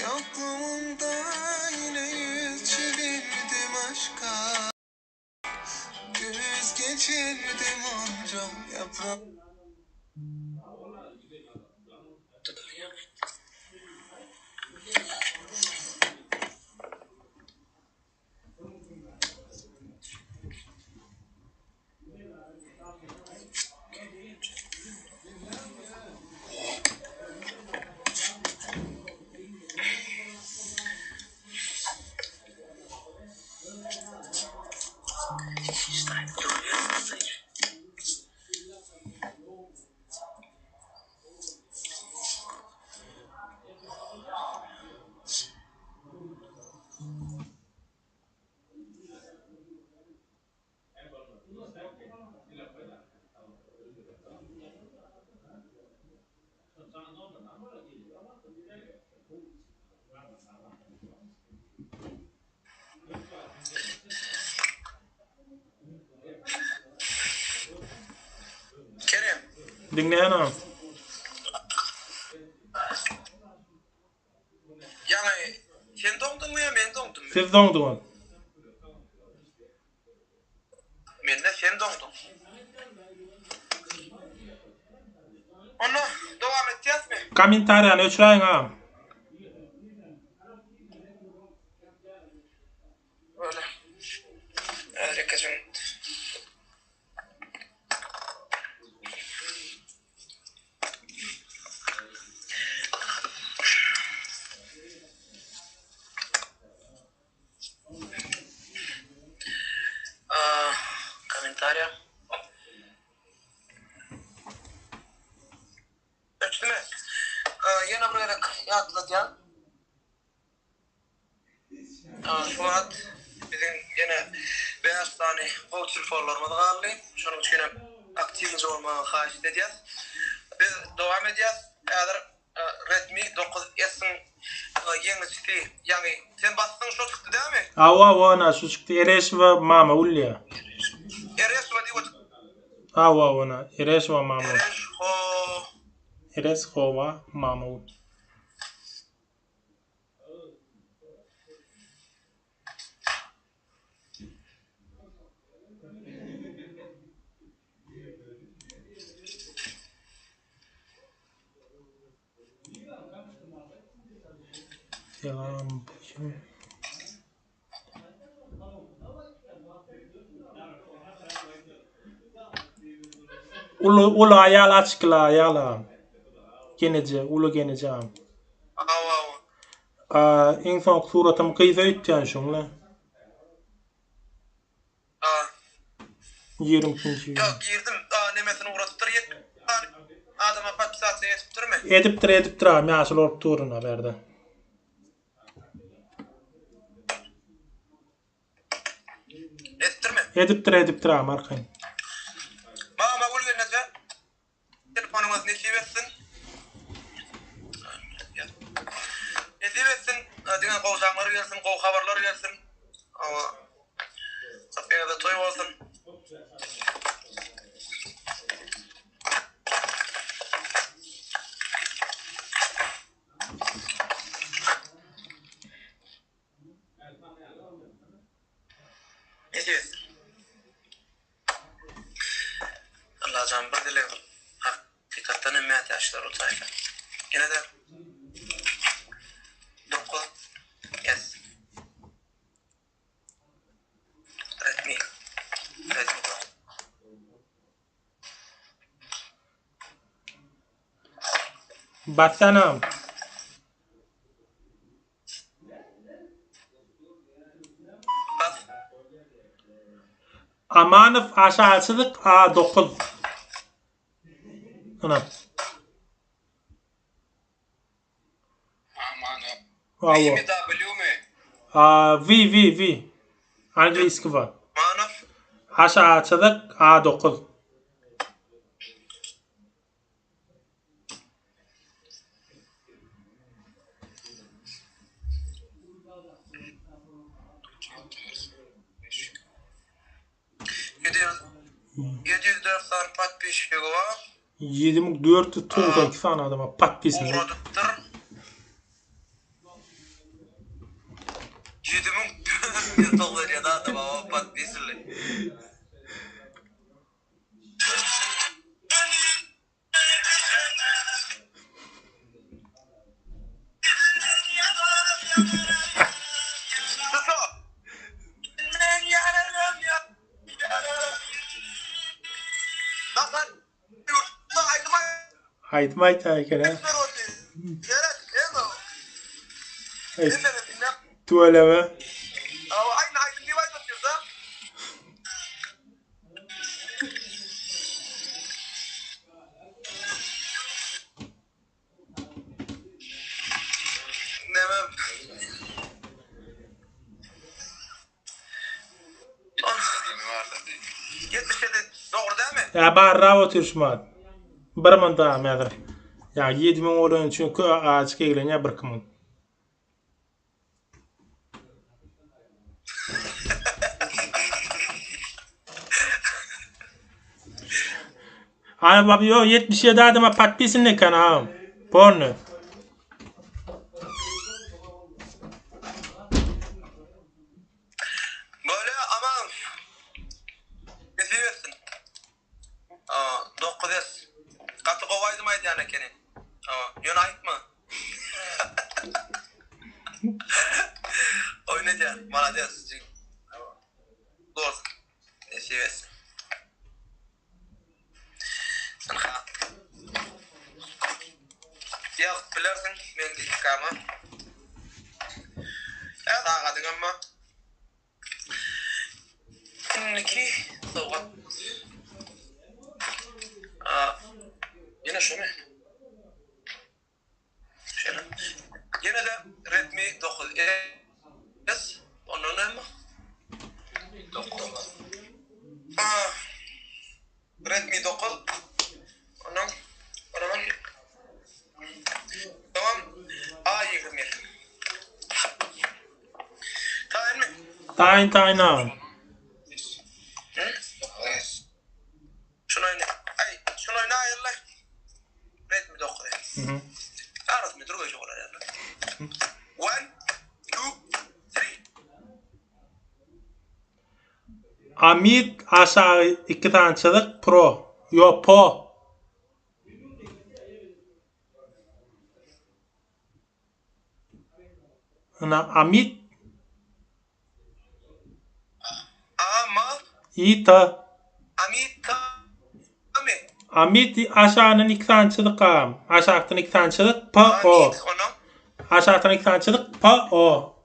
Yokluğunda yine yüz çevirdim aşka. Döküldüm onca yaprak. Kerem, Dinleýän. yani sen doğdun mu ya ben doğdum mu? Siz doňduň. Men de sen doğdum. Onu devam edeceğiz mi? Kommentariýany öçüräýin ağam. Öyle. Herkesin. Комментария. Ölçtüme. Yine buraya yazılacağım. Fuat bizim yine 5 tane voucher forlarımız kaldı. Şunun için aktifimiz olmaya haşit edeceğiz. Biz devam edeceğiz. Eğer resmi 9 yaşın yeni çıktı. Yani sen bastın şu çıktı değil mi? Awa şu çıktı. Ereş ve mama ulya. Eres ve diyor. Awa Ereş ve mama. Eres o. Ereş hova mama. Selam. Ulu ayal açıkla ayala. Ulu genece. En son suratım kıyza ütken şunla. 20-nji. Yok girdim. Nemesini uğratıp yet. Adama patpisatsa yetip durma. Edip dur. Mäşil olup duruna berdi. Edip dur markayın. Mama ul vermez ya. Telefonumuz nesip etsin. Nesip etsin. Diňe gowşanlar gelsin, gow habarlar gelsin. Ama sapýa da toy bolsun. Nesip etsin. Allah can bir dile hakikaten emniyet yaşlar o tayfa. Yine de Dokku. Yes. Resmi. Basanam. Bas. Amanov aşağıçılık A9. Ana. Amanov. W mi? V. Angliski var. Amanov. Aşağıçılık A9. $704 подписчиги var. 2492 tane adama patpisini. Uğradıktır. 7400 dolar ya da adama podpisili. Suso. Men yanarım ya. Bakın. Yurtta aydımay. Aytmay taýken ha. Yarat. Emo. Tuvaleme. Ayna aydın diye başlatıyorsa. Nemem. Yetmişte doğru değil mi? Ya barra oturuşma. Bir manda medir. Ya 7000 olan çünkü ağaç keglen ya 1000. Ana babi yo 77 adama patpisin ne kanağım. Porno. Böyle ama yetiyorsun. Dokuz. Katı kovaydım aydı yani kenin. Yön ait mı? Oynayacaksın. Молодец. Doğru. Yetiyorsun. Sen ha. Ya bilersin ben gittik ama. Ya daha kadın ama. Şimdiki soğuk. Yine şunu. Şöyle. Yine de Redmi 9S. Onun ne mi? 9. Redmi 9. Onun. Tamam. A20. Tayin mi? Tayin ağam. Şunu oyna. Şunu oyna ayırla. Redmi 9. Arası mı? Durga şoğlar yani. 1, 2, 3. Amit aşağı 2 tançılık Pro. Yo Po. Ana Amit Ama ita. Amit aşağının 2 tançılık ağam. Aşağıdan 2 tançılık Pa O. Aşağıdan 2 tançılık Pa O.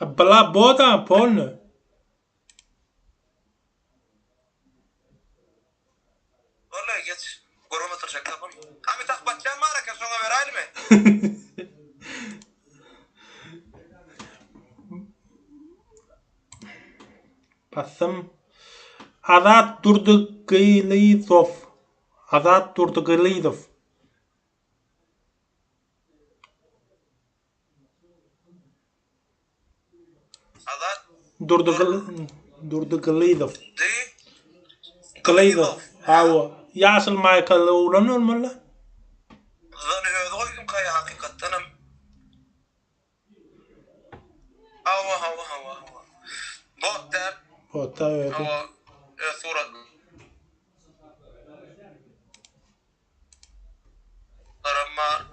Bla boda porno. Vallahi geç. Goruma tıracak kapım. Amit akbatcan mı araka sonra veraylı mı? Basım. Azat Durduglizov. Azat Durduglizov. Azat Durduglizov. Glizov. Hawa. Yaşıl Michael ulan olmalı. Zani hövde koydum kaya hakikatten. Hava. Bot der. Ota öyle. Hava. Surat. Arama.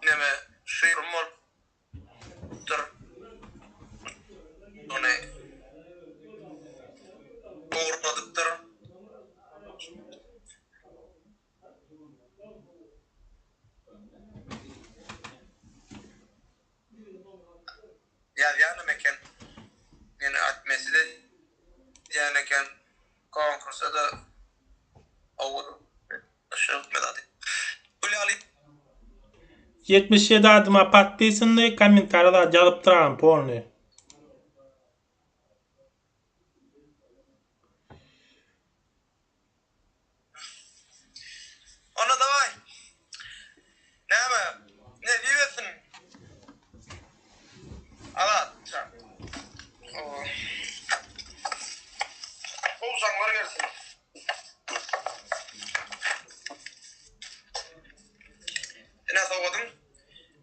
Neme. Şey rumor. Dur. O ne? Uğurladıktır. Yani mekan. Yani atmesi de yani kan konkursa da olur. Aşağı medadi. Öyle alayım. 77 adıma patlayısın da komentarda calıp duran porno. Ona davay. Ne ama? Ne diyorsun? Allah. Olsanlar gelsin. Ne soğudun?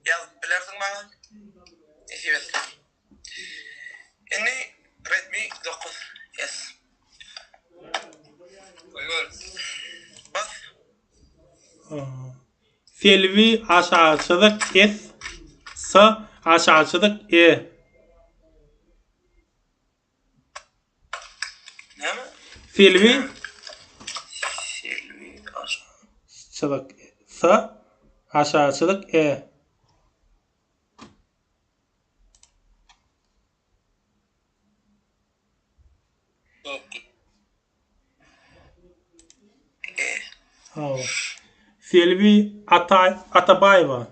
Yaz bilersin bana. Ne diyorsun? Selvi aşağıçılık S, S aşağıçılık E. Ne mi? Selvi Selvi aşağıçılık S aşağıçılık E. Oh. Selvi Atabayeva.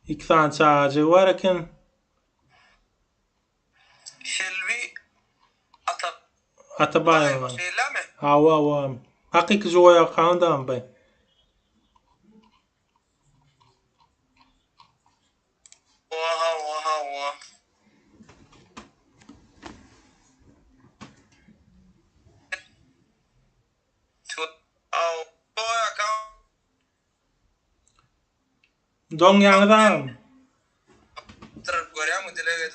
İksan çağcı var ekin. Selvi Atabayeva. Şeyleme. Hava. Hakiki joya kandan bay. Oha. Oya kan. Dong yanıdan. Görüyor mu dile?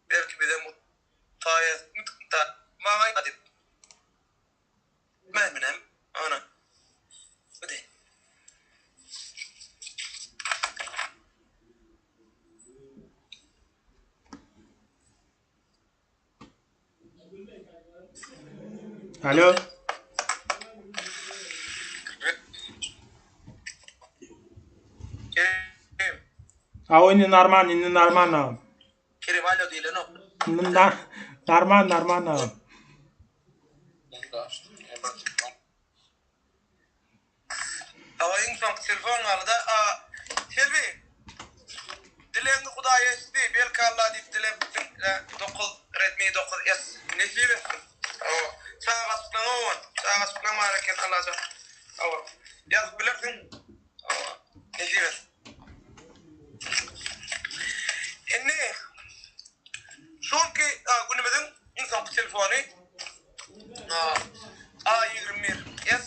Belki bir de mutayet mağay adip. Memnem ana. Bu de. Alo. Ini normal. Kerim alo değil no. Normal. Ama insan telefon aldı. Selvi. Dileğini Kudaya esti. Belki Allah deyip dilek 9 Redmi 9S. Nesip etsin. Sağa sıklan varken Allah'a. Yaz bilirsin. Nesip etsin. Enne. Çünkü günümüzün insan telefonu A21S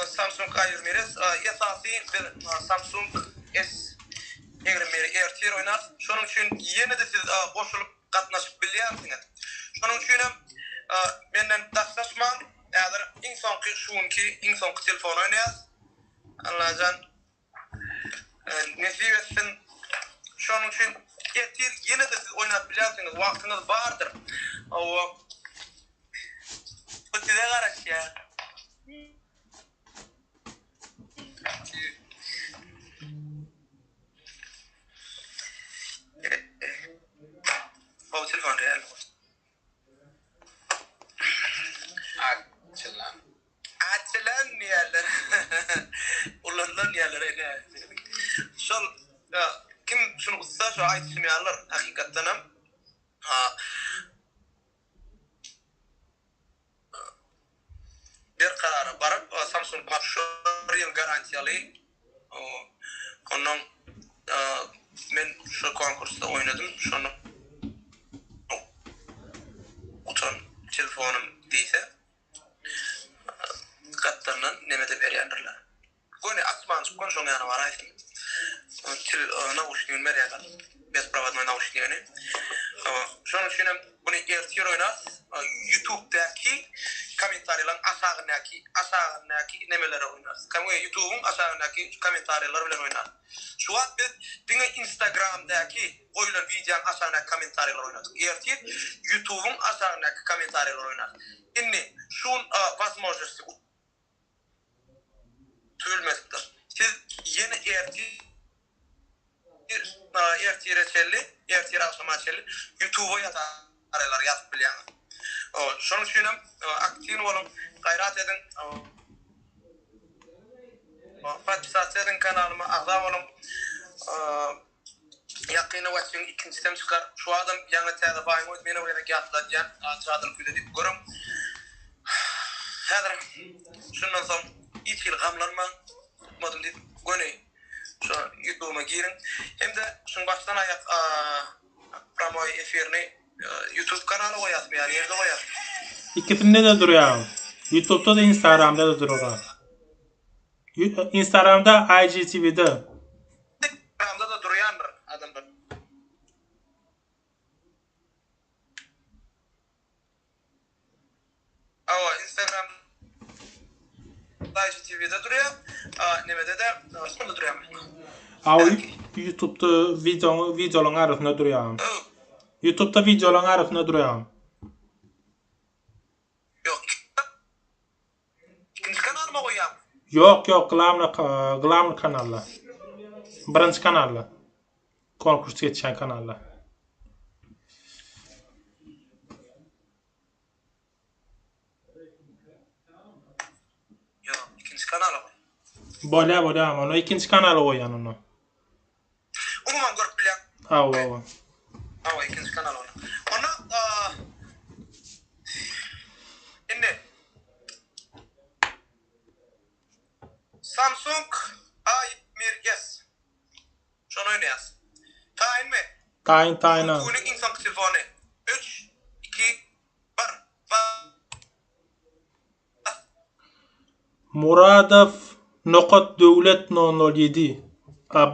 Samsung A21S esası bir Samsung S21 RT oynar. Şunun için yeni de siz koşulup katnaşıp biliyorsunuz. Şunun için benden daşlaşman eğer insan telefon oynayaz. Allah'can nesip etsin. Şunun için yine de siz oynayıp biliyorsunuz. Vaktiniz vardır. Bu size karış ya. O telefon real. Açılan yerler. Ulanlar yerler. Şol kim şunu usta şu ait simyalar hakikaten bir karar barıp Samsung başarılı garantiyeli onun ben şu konkursta oynadım şunu utan telefonum değilse katlarından nemede veriyorlar. Bu ne asman konuşan yana var ayettim. Nauşniyon meryadan bez pravadma nauşniyoni. Şunun için bunu ertiyor oynar. YouTube'daki komentarlar aşağıdaki nemeler oynar. Kamu YouTube'un aşağıdaki komentarlar bilen oynar. Şu an biz Instagram'daki koyulan videonun aşağıdaki komentarlar oynar. Ertiyor YouTube'un aşağıdaki komentarlar oynar. İnni şun vasmojesi tülmektir. Siz yeni ertiye akşamaçeli YouTube'a yatarlar yazıp bilen. Şunun için aktif olun, gayret edin. Partisasyon kanalıma ağda olun. Yakını watching ikinci tem çıkar. Şu adam yanı teyze bayım oydu. Beni oraya yatılacağım. Çadıl küde deyip görüm. Hedir. Şundan sonra hiç yıl gamlanma. Modum deyip gönü. Şu YouTube'uma girin. Hem de şunun baştan ayak Pramoy efirini YouTube kanalı koyasın yani yerde koyasın. İkisinde de duruyor. YouTube'da da Instagram'da da duruyor. Instagram'da IGTV'de. Instagram'da da duruyandır adamlar. TV'de duruyor. Nemede de sonunda duruyor. YouTube'da videoların arasında duruyor. YouTube'da videoların arasında duruyor. Yok. İkinci kanal mı koyayım? Yok, Glamor kanalda. Birinci kanalda. Konkurs geçen kanalda. Yok, ikinci kanal mı? Böyle ama onu ikinci kanala koyan onu. Umuman görüp bileyim. Hava. İkinci kanal onu. Ona şimdi Samsung A20 şunu oynayasın. Tayin mi? Tayin. Bunun insan telefonu. 3, 2, 1. Muradov Noqot Devlet 007.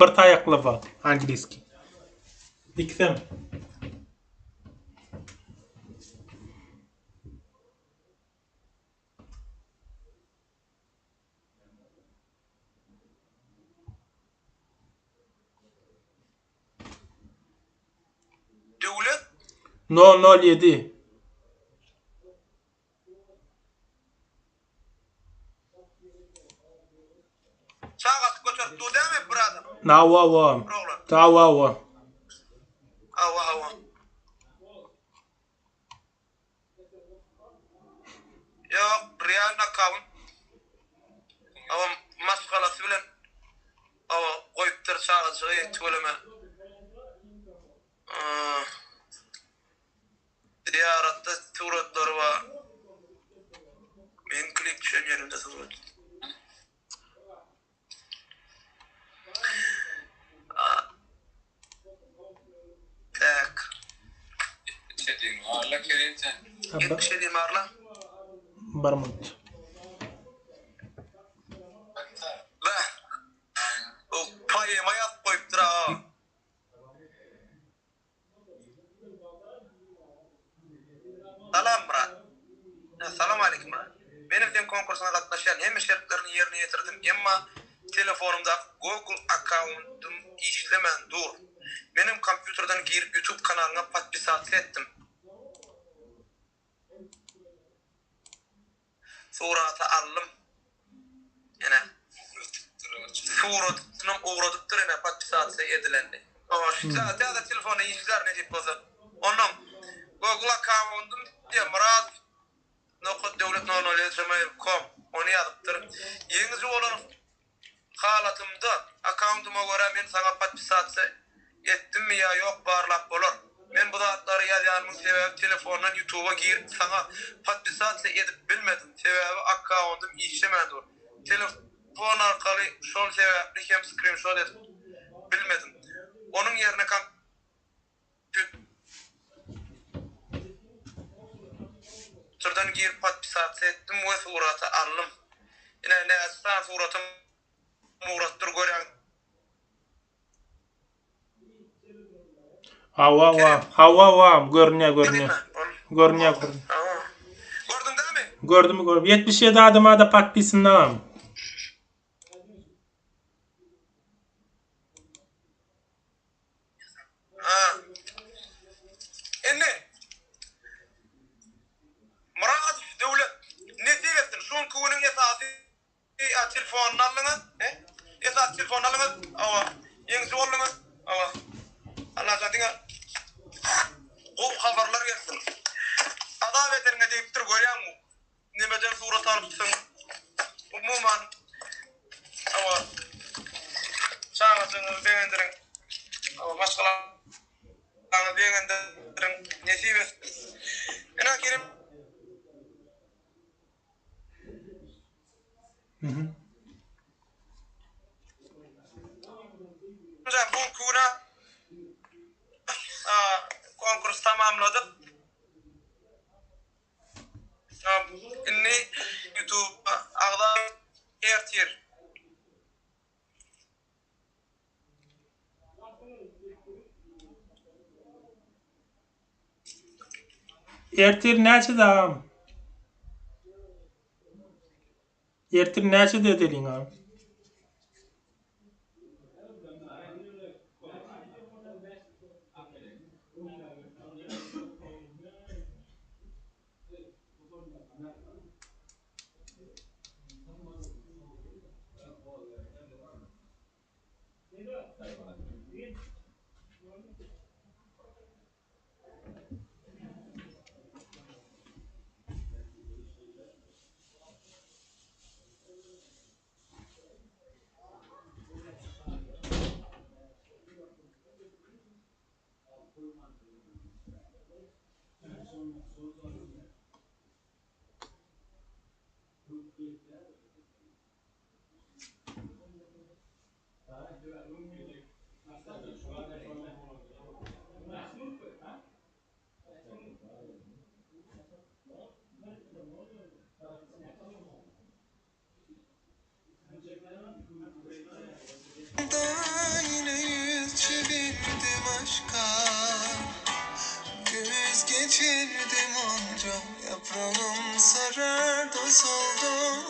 Bir tayaklı var. Angliski. İkisem. Devlet 007. Çağat götür. Du değil mi burada? Nava. Tawa. Hava. Yok, real account. Ama maşgalası bilen koyuptur çağatığı töleme. Ziyaratta suratları var. Men klip düşen yerimde surat. Tak. Alla kelince. 77 marla. Barmut. Bah. O payı mayat koyuptur ha. Salam bra. Salam aleyküm bra. Benim dem konkursuna katlaşan hem şartlarını yerine getirdim ama telefonumda Google account'um işlemen dur. Benim kompüterden girip YouTube kanalına patpisat ettim. Suratı aldım. Yine suratına uğradıktır yine patpisat edilendi. Ama şu da telefonu işler ne deyip bozar. Onun Google account'um diye Murat Noqot Devlet 007.com onu yazıptır. Yenizi olan halatımda account'uma göre men sana patpisat ettim mi ya yok barlap olur. Men bu zatları yazyanımın sebebi telefondan YouTube'a girip sana patpisat edip bilmedim. Sebebi account'um işlemedi. Telefon arkalı şol sebebi hem screenshot edip bilmedim. Onun yerine Türden girip patpisat ettim ve suratı aldım. Yine ne aslan suratım muğrattır gören. Hava. Görünüyor. Gördün değil mi? Gördüm mi? 77 adıma da patpisinden. Murat devlet ne diyorsun? Şun kuvunun esası telefonun alınız. Esas telefonun alınız. Ava. Yengisi olunuz. Ava. Allah zaten o haberler gelsin. Ada veterine deyiptir görüyor mu? Nemeden surat alıpsın. Umuman. Ava. Çağatını beğendirin. Ava başkalarını beğendirin. Nesip etsin. Ena kerim. Bu kuna konkurs tamamladık. Inni YouTube ağda ertir. Ertir näçe da? Ertir näçe de deliň abi? Yine yüz çevirdim aşka, göz geçirdim onca, yaprağım sarar da soldu.